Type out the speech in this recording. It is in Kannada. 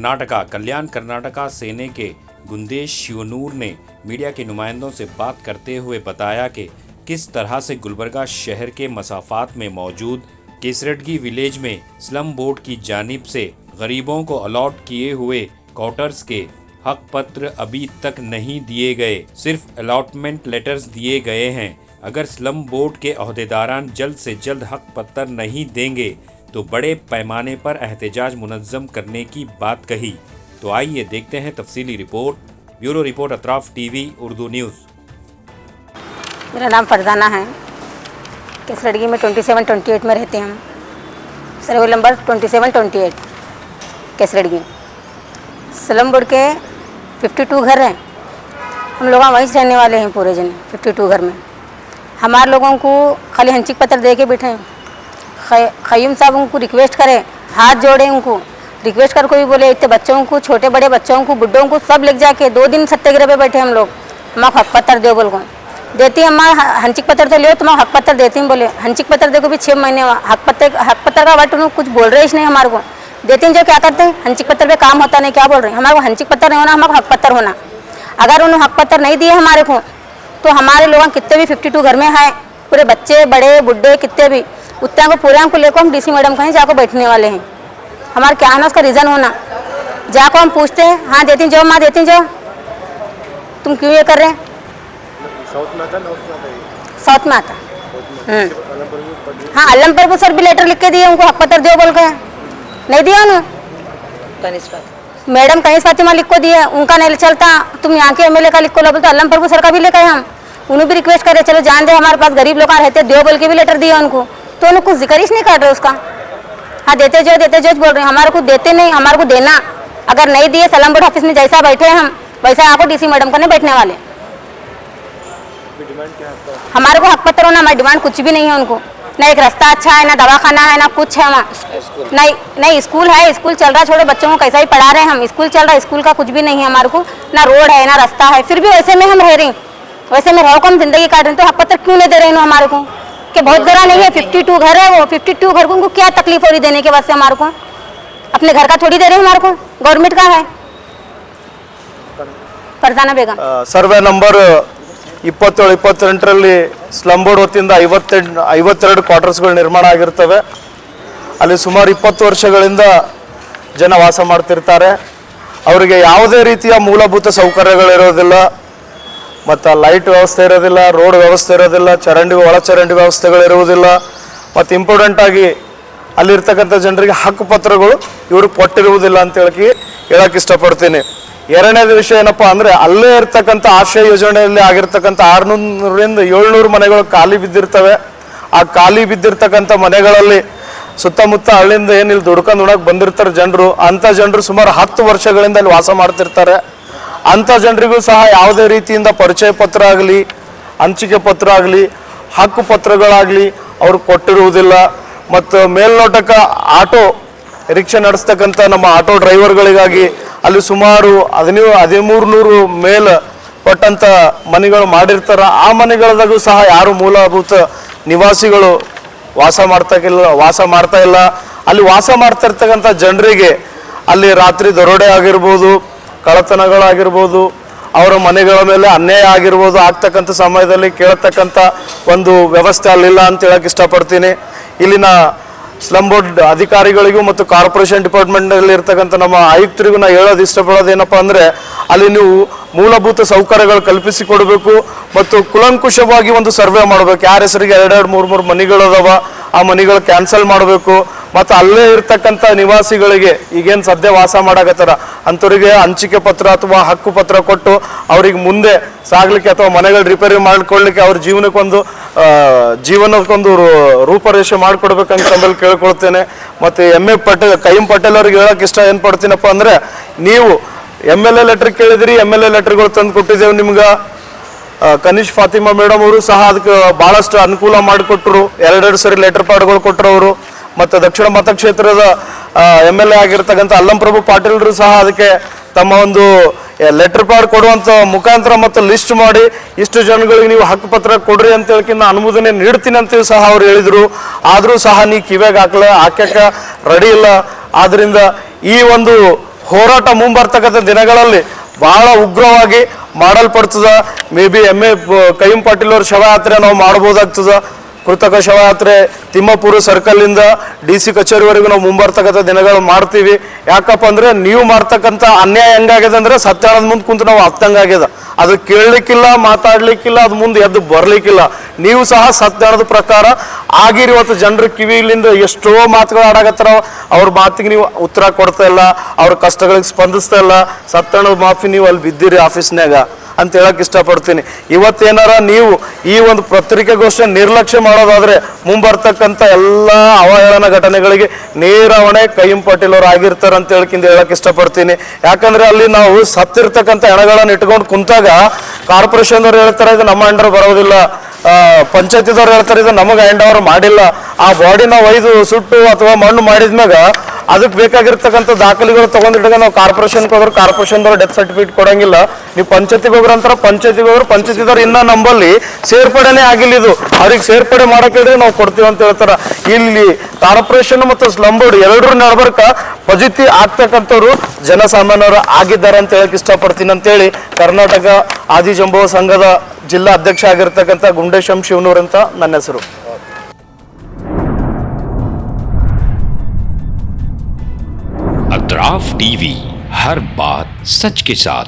कर्नाटका कल्याण कर्नाटका सेने के गुंदेश शिवनूर ने मीडिया के नुमाइंदों से बात करते हुए बताया कि किस तरह से गुलबर्गा शहर के मसाफात में मौजूद केसरटगी विलेज में स्लम बोर्ड की जानिब से गरीबों को अलॉट किए हुए क्वार्टर्स के हक पत्र अभी तक नहीं दिए गए, सिर्फ अलॉटमेंट लेटर्स दिए गए हैं। अगर स्लम बोर्ड के अहदेदारान जल्द से जल्द हक पत्र नहीं देंगे तो बड़े पैमाने पर एहतजाज मुनज़्ज़म करने की बात कही। तो आइए देखते हैं तफसीली report. Bureau report Atraf TV Urdu news. मेरा नाम फरजाना है। केसरटगी में 27-28 में रहते हैं हम। Survey number 27-28 केसरटगी। स्लम बोर्ड के 52 घर हैं। हम लोग वहीं से रहने वाले हैं पूरे जन 52 घर में। हमारे लोगों को खाली हंचिक पत्र दे के बैठे हैं। क़य्यूम साहब उनको रिक्वेस्ट करें, हाथ जोड़े, उनको रिक्वेस्ट कर कोई बोले इतने बच्चों को, छोटे बड़े बच्चों को, बुड्ढों को सब ले जाके 2 दिन सत्याग्रह पे बैठे हम लोग। हमारा हक पत्र दो बोल को देती है। हमारा हंचिक पत्र तो लियो, तुम्हारा हक पत्र देती हैं बोले। हंचिक पत्र देखो भी 6 महीने हक पत्र का वर्ड उन्होंने कुछ बोल रहे ही नहीं हमारे को। देती हैं जो क्या करते हैं, हंचिक पत्र पे काम होता नहीं, क्या बोल रहे हैं। हमारे को हंचिक पत्र नहीं होना, हमारा हक पत्र होना। अगर उन्होंने हक पत्र नहीं दिए हमारे को तो हमारे लोग कितने भी 52 घर में हैं, पूरे बच्चे बड़े बुढ़े कितने भी, उतना को पूरे को लेकर हम डीसी मैडम कहीं जाकर बैठने वाले हैं। हमारा क्या होना, उसका रीज़न होना। जाकर हम पूछते हैं, हाँ देती जाओ माँ, देती जाओ, तुम क्यों ये कर रहे हैं। साउथ में आता। हाँ अलमपुर को सर भी लेटर लिख के दिए, उनको हक पत्र दो बोल के, नहीं दिया उन्होंने। मैडम कहीं फातिमा लिख को दिए, उनका नहीं चलता, तुम यहाँ के एमएलए का लिख को लो बोलते। अलमपुर को सर का भी लेकर हम उन्हें भी रिक्वेस्ट करे, चलो जान दे हमारे पास गरीब लोग रहते दो बोल के भी लेटर दिया उनको, तो उन्हें कुछ जिक्र ही नहीं कर रहे उसका। हाँ देते जो बोल रहे हैं, हमारे को देते नहीं, हमारे को देना। अगर नहीं दिए स्लम बोर्ड ऑफिस में जैसा बैठे हम वैसा आपको डीसी मैडम करने बैठने वाले। हमारे को हक पत्र होना, हमारी डिमांड कुछ भी नहीं है उनको। ना एक रास्ता अच्छा है, ना दवाखाना है, ना कुछ है वहाँ। नहीं स्कूल है, स्कूल चल रहा है, छोटे बच्चों को कैसा ही पढ़ा रहे हैं हम, स्कूल चल रहा है, स्कूल का कुछ भी नहीं है हमारे को। ना रोड है ना रास्ता है, फिर भी वैसे में हम रह रहे हैं, वैसे में रहो को हम जिंदगी काट रहे हैं। तो हक पत्र क्यों नहीं दे रहे हैं हमारे को, कि बहुत जरा नहीं है, 52 घर है, वो 52 घर को उनको क्या तकलीफ हो रही देने के बाद से हमारे को। अपने घर का थोड़ी दे रहे हैं हमारे को, गवर्नमेंट का है। फरजाना बेगम। सर्वे नंबर 27-28ರಲ್ಲಿ ಸ್ಲಮ್ ಬೋರ್ಡ್ ವತಿಯಿಂದ 52 ಕ್ವಾರ್ಟರ್ಸ್ಗಳು ನಿರ್ಮಾಣ ಆಗಿರ್ತವೆ। ಅಲ್ಲಿ ಸುಮಾರು 20 ವರ್ಷಗಳಿಂದ ಜನ ವಾಸ ಮಾಡ್ತಿರ್ತಾರೆ। ಅವರಿಗೆ ಯಾವುದೇ ರೀತಿಯ ಮೂಲಭೂತ ಸೌಕರ್ಯಗಳಿರೋದಿಲ್ಲ, ಮತ್ತು ಲೈಟ್ ವ್ಯವಸ್ಥೆ ಇರೋದಿಲ್ಲ, ರೋಡ್ ವ್ಯವಸ್ಥೆ ಇರೋದಿಲ್ಲ, ಒಳಚರಂಡಿ ವ್ಯವಸ್ಥೆಗಳಿರುವುದಿಲ್ಲ, ಮತ್ತು ಇಂಪಾರ್ಟೆಂಟ್ ಆಗಿ ಅಲ್ಲಿರ್ತಕ್ಕಂಥ ಜನರಿಗೆ ಹಕ್ಕು ಪತ್ರಗಳು ಇವರು ಕೊಟ್ಟಿರುವುದಿಲ್ಲ ಅಂತ ಹೇಳಕ್ಕೆ ಇಷ್ಟಪಡ್ತೀನಿ। ಎರಡನೇದು ವಿಷಯ ಏನಪ್ಪ ಅಂದರೆ, ಅಲ್ಲೇ ಇರ್ತಕ್ಕಂಥ ಆಶ್ರಯ ಯೋಜನೆಯಲ್ಲಿ ಆಗಿರ್ತಕ್ಕಂಥ 600ರಿಂದ 700 ಮನೆಗಳು ಖಾಲಿ ಬಿದ್ದಿರ್ತವೆ। ಆ ಖಾಲಿ ಬಿದ್ದಿರ್ತಕ್ಕಂಥ ಮನೆಗಳಲ್ಲಿ ಸುತ್ತಮುತ್ತ ಹಳ್ಳಿಯಿಂದ ಏನಿಲ್ಲ ದುಡ್ಕೊಂಡು ಉಣಕ್ಕೆ ಬಂದಿರ್ತಾರೆ ಜನರು, ಅಂಥ ಜನರು ಸುಮಾರು 10 ವರ್ಷಗಳಿಂದ ಅಲ್ಲಿ ವಾಸ ಮಾಡ್ತಿರ್ತಾರೆ। ಅಂಥ ಜನರಿಗೂ ಸಹ ಯಾವುದೇ ರೀತಿಯಿಂದ ಪರಿಚಯ ಪತ್ರ ಆಗಲಿ, ಹಂಚಿಕೆ ಪತ್ರ ಆಗಲಿ, ಹಕ್ಕು ಪತ್ರಗಳಾಗಲಿ ಅವರು ಕೊಟ್ಟಿರುವುದಿಲ್ಲ। ಮತ್ತು ಮೇಲ್ನೋಟಕ್ಕೆ ಆಟೋ ರಿಕ್ಷಾ ನಡೆಸ್ತಕ್ಕಂಥ ನಮ್ಮ ಆಟೋ ಡ್ರೈವರ್ಗಳಿಗಾಗಿ ಅಲ್ಲಿ ಸುಮಾರು 1300 ಮೇಲೆ ಕೊಟ್ಟಂಥ ಮನೆಗಳು ಮಾಡಿರ್ತಾರೆ। ಆ ಮನೆಗಳದಾಗೂ ಸಹ ಯಾರು ಮೂಲಭೂತ ನಿವಾಸಿಗಳು ವಾಸ ಮಾಡ್ತಾ ಇಲ್ಲ। ಅಲ್ಲಿ ವಾಸ ಮಾಡ್ತಿರ್ತಕ್ಕಂಥ ಜನರಿಗೆ ಅಲ್ಲಿ ರಾತ್ರಿ ದರೋಡೆ ಆಗಿರ್ಬೋದು, ಕಳ್ಳತನಗಳಾಗಿರ್ಬೋದು, ಅವರ ಮನೆಗಳ ಮೇಲೆ ಅನ್ಯಾಯ ಆಗಿರ್ಬೋದು, ಆಗ್ತಕ್ಕಂಥ ಸಮಯದಲ್ಲಿ ಕೇಳತಕ್ಕಂಥ ಒಂದು ವ್ಯವಸ್ಥೆ ಅಲ್ಲಿಲ್ಲ ಅಂತ ಹೇಳಕ್ಕೆ ಇಷ್ಟಪಡ್ತೀನಿ। ಇಲ್ಲಿನ ಸ್ಲಮ್ ಬೋರ್ಡ್ ಅಧಿಕಾರಿಗಳಿಗೂ ಮತ್ತು ಕಾರ್ಪೊರೇಷನ್ ಡಿಪಾರ್ಟ್ಮೆಂಟ್ನಲ್ಲಿ ಇರ್ತಕ್ಕಂಥ ನಮ್ಮ ಆಯುಕ್ತರಿಗೂ ನಾ ಹೇಳೋದು ಇಷ್ಟಪಡೋದೇನಪ್ಪ ಅಂದರೆ, ಅಲ್ಲಿ ನೀವು ಮೂಲಭೂತ ಸೌಕರ್ಯಗಳು ಕಲ್ಪಿಸಿಕೊಡಬೇಕು ಮತ್ತು ಕುಲಂಕುಷವಾಗಿ ಒಂದು ಸರ್ವೆ ಮಾಡಬೇಕು। ಯಾರ ಹೆಸರಿಗೆ 2-3 ಮನೆಗಳದಾವ ಆ ಮನೆಗಳು ಕ್ಯಾನ್ಸಲ್ ಮಾಡಬೇಕು। ಮತ್ತು ಅಲ್ಲೇ ಇರ್ತಕ್ಕಂಥ ನಿವಾಸಿಗಳಿಗೆ ಈಗೇನು ಸದ್ಯ ವಾಸ ಮಾಡಕತ್ತಾರ ಅಂಥವ್ರಿಗೆ ಹಂಚಿಕೆ ಪತ್ರ ಅಥವಾ ಹಕ್ಕು ಪತ್ರ ಕೊಟ್ಟು ಅವ್ರಿಗೆ ಮುಂದೆ ಸಾಗಲಿಕ್ಕೆ ಅಥವಾ ಮನೆಗಳು ರಿಪೇರಿ ಮಾಡಿಕೊಳ್ಳಿಕ್ಕೆ ಅವ್ರ ಜೀವನಕ್ಕೊಂದು ರೂಪರೇಷೆ ಮಾಡಿಕೊಡ್ಬೇಕಂತ ತಮ್ಮಲ್ಲಿ ಕೇಳ್ಕೊಳ್ತೇನೆ। ಮತ್ತು क़य्यूम ಪಟೇಲ್ ಅವ್ರಿಗೆ ಹೇಳೋಕೆ ಇಷ್ಟ ಏನು ಪಡ್ತೀನಪ್ಪ ಅಂದರೆ, ನೀವು MLA ಲೆಟರ್ ಕೇಳಿದ್ರಿ, MLA ಲೆಟರ್ಗಳು ತಂದು ಕೊಟ್ಟಿದ್ದೇವೆ ನಿಮ್ಗೆ। ಕನಿಷ್ ಫಾತಿಮಾ ಮೇಡಮ್ ಅವರು ಸಹ ಅದಕ್ಕೆ ಭಾಳಷ್ಟು ಅನುಕೂಲ ಮಾಡಿಕೊಟ್ರು, 2 ಸರಿ ಲೆಟರ್ ಪ್ಯಾಡ್ಗಳು ಕೊಟ್ಟರು ಅವರು। ಮತ್ತು ದಕ್ಷಿಣ ಮತಕ್ಷೇತ್ರದ MLA ಆಗಿರ್ತಕ್ಕಂಥ ಅಲ್ಲಂಪ್ರಭು ಪಾಟೀಲ್ರು ಸಹ ಅದಕ್ಕೆ ತಮ್ಮ ಒಂದು ಲೆಟರ್ ಪ್ಯಾಡ್ ಕೊಡುವಂಥ ಮುಖಾಂತರ ಮತ್ತು ಲಿಸ್ಟ್ ಮಾಡಿ ಇಷ್ಟು ಜನಗಳಿಗೆ ನೀವು ಹಕ್ಕು ಪತ್ರ ಕೊಡ್ರಿ ಅಂತ ಹೇಳ್ಕಿನ್ನ ಅನುಮೋದನೆ ನೀಡ್ತೀನಿ ಅಂತೇಳಿ ಸಹ ಅವ್ರು ಹೇಳಿದರು। ಆದರೂ ಸಹ ನೀ ಕಿವ್ಯಾಗ ಹಾಕಕ್ಕೆ ರೆಡಿ ಇಲ್ಲ। ಆದ್ದರಿಂದ ಈ ಒಂದು ಹೋರಾಟ ಮುಂಬರ್ತಕ್ಕಂಥ ದಿನಗಳಲ್ಲಿ ಬಹಳ ಉಗ್ರವಾಗಿ ಮಾಡಲ್ಪಡ್ತದ. ಮೇ ಬಿ ಕೈಯಂ ಪಾಟೀಲ್ ಅವ್ರ ಶವಯಾತ್ರೆ ನಾವು ಮಾಡ್ಬೋದಾಗ್ತದ. ಕೃತಕ ಶವಯಾತ್ರೆ ತಿಮ್ಮಾಪುರ ಸರ್ಕಲಿಂದ DC ಕಚೇರಿವರೆಗೂ ನಾವು ಮುಂಬರ್ತಕ್ಕಂಥ ದಿನಗಳು ಮಾಡ್ತೀವಿ. ಯಾಕಪ್ಪ ಅಂದ್ರೆ ನೀವು ಮಾಡ್ತಕ್ಕಂಥ ಅನ್ಯಾಯ ಹೆಂಗಾಗಿದೆ ಅಂದ್ರೆ ಸತ್ಯಾನದ ಮುಂದೆ ಕುಂತು ನಾವು ಹತ್ತಂಗಾಗ್ಯದ. ಅದು ಕೇಳಲಿಕ್ಕಿಲ್ಲ, ಮಾತಾಡ್ಲಿಕ್ಕಿಲ್ಲ, ಅದು ಮುಂದೆ ಎದ್ದು ಬರ್ಲಿಕ್ಕಿಲ್ಲ. ನೀವು ಸಹ ಸತ್ಯಾನದ ಪ್ರಕಾರ ಆಗಿರಿ. ಇವತ್ತು ಜನರ ಕಿವಿಲಿಂದ ಎಷ್ಟೋ ಮಾತುಗಳು ಆಡಾಕತ್ತಾರ. ಅವ್ರ ಮಾತಿಗೆ ನೀವು ಉತ್ತರ ಕೊಡ್ತಾ ಇಲ್ಲ, ಅವ್ರ ಕಷ್ಟಗಳಿಗೆ ಸ್ಪಂದಿಸ್ತಾ ಇಲ್ಲ. ಸತ್ಯಾನದ ಮಾಫಿ ನೀವು ಅಲ್ಲಿ ಬಿದ್ದಿರಿ ಆಫೀಸ್ನಾಗ ಅಂತ ಹೇಳಕ್ ಇಷ್ಟಪಡ್ತೀನಿ. ಇವತ್ತೇನಾರ ನೀವು ಈ ಒಂದು ಪತ್ರಿಕೆಗೋಷ್ಠಿ ನಿರ್ಲಕ್ಷ್ಯ ಮಾಡೋದಾದ್ರೆ ಮುಂಬರ್ತಕ್ಕಂಥ ಎಲ್ಲ ಅವಹೇಳನ ಘಟನೆಗಳಿಗೆ ನೇರ ಹೊಣೆ ಕೈಯಂ ಪಾಟೀಲ್ ಅವ್ರು ಆಗಿರ್ತಾರೆ ಅಂತ ಹೇಳಕ್ ಇಷ್ಟಪಡ್ತೀನಿ. ಯಾಕಂದ್ರೆ ಅಲ್ಲಿ ನಾವು ಸತ್ತಿರ್ತಕ್ಕಂಥ ಹೆಣಗಳನ್ನು ಇಟ್ಕೊಂಡು ಕುಂತಾಗ ಕಾರ್ಪೊರೇಷನ್ ಅವ್ರು ಹೇಳ್ತಾರೆ ಇದು ನಮ್ಮ ಅಂಡರ್ ಬರೋದಿಲ್ಲ, ಪಂಚಾಯತಿದವ್ರು ಹೇಳ್ತಾರೆ ಇದು ನಮಗೆ ಹ್ಯಾಂಡ್ ಓವರ್ ಮಾಡಿಲ್ಲ. ಆ ಬಾಡಿನ ಒಯ್ದು ಸುಟ್ಟು ಅಥವಾ ಮಣ್ಣು ಮಾಡಿದ್ಮ್ಯಾಗ ಅದಕ್ಕೆ ಬೇಕಾಗಿರ್ತಕ್ಕಂಥ ದಾಖಲೆಗಳು ತಗೊಂಡಿಟ್ಟಾಗ ನಾವು ಕಾರ್ಪೊರೇಷನ್ಗೆ ಹೋದ್ರೆ ಕಾರ್ಪೊರೇಷನ್ದವ್ರು ಡೆತ್ ಸರ್ಟಿಫಿಕೇಟ್ ಕೊಡಂಗಿಲ್ಲ. ನೀವು ಪಂಚಾಯತಿಗೆ ಹೋಗ್ರ ಅಂತಾರೆ, ಪಂಚಾಯತಿಗೆ ಹೋದ್ರೆ ಪಂಚಾಯತಿದವ್ರು ಇನ್ನ ನಂಬಲ್ಲಿ ಸೇರ್ಪಡೆನೇ ಆಗಿಲ್ಲ. ಇದು ಅವ್ರಿಗೆ ಸೇರ್ಪಡೆ ಮಾಡಕ್ಕೆ ಹೇಳಿದ್ರೆ ನಾವು ಕೊಡ್ತೀವಿ ಅಂತ ಹೇಳ್ತಾರೆ. ಇಲ್ಲಿ ಕಾರ್ಪೊರೇಷನ್ ಮತ್ತು ಸ್ಲಮ್ ಬೋರ್ಡ್ ಎರಡರ ನಡಬರ್ಕ ಫಜೀತಿ ಆಗ್ತಕ್ಕಂಥವ್ರು ಜನಸಾಮಾನ್ಯರು ಆಗಿದ್ದಾರೆ ಅಂತ ಹೇಳಕ್ ಇಷ್ಟಪಡ್ತೀನಿ ಅಂತೇಳಿ ಕರ್ನಾಟಕ ಆದಿಜಂಬವ ಸಂಘದ ಜಿಲ್ಲಾ ಅಧ್ಯಕ್ಷ ಆಗಿರ್ತಕ್ಕಂಥ ಗುಂಡೇಶಂ ಶಿವನೂರ್ ಅಂತ ನನ್ನ ಹೆಸರು. अतराफ टीवी, हर बात सच के साथ।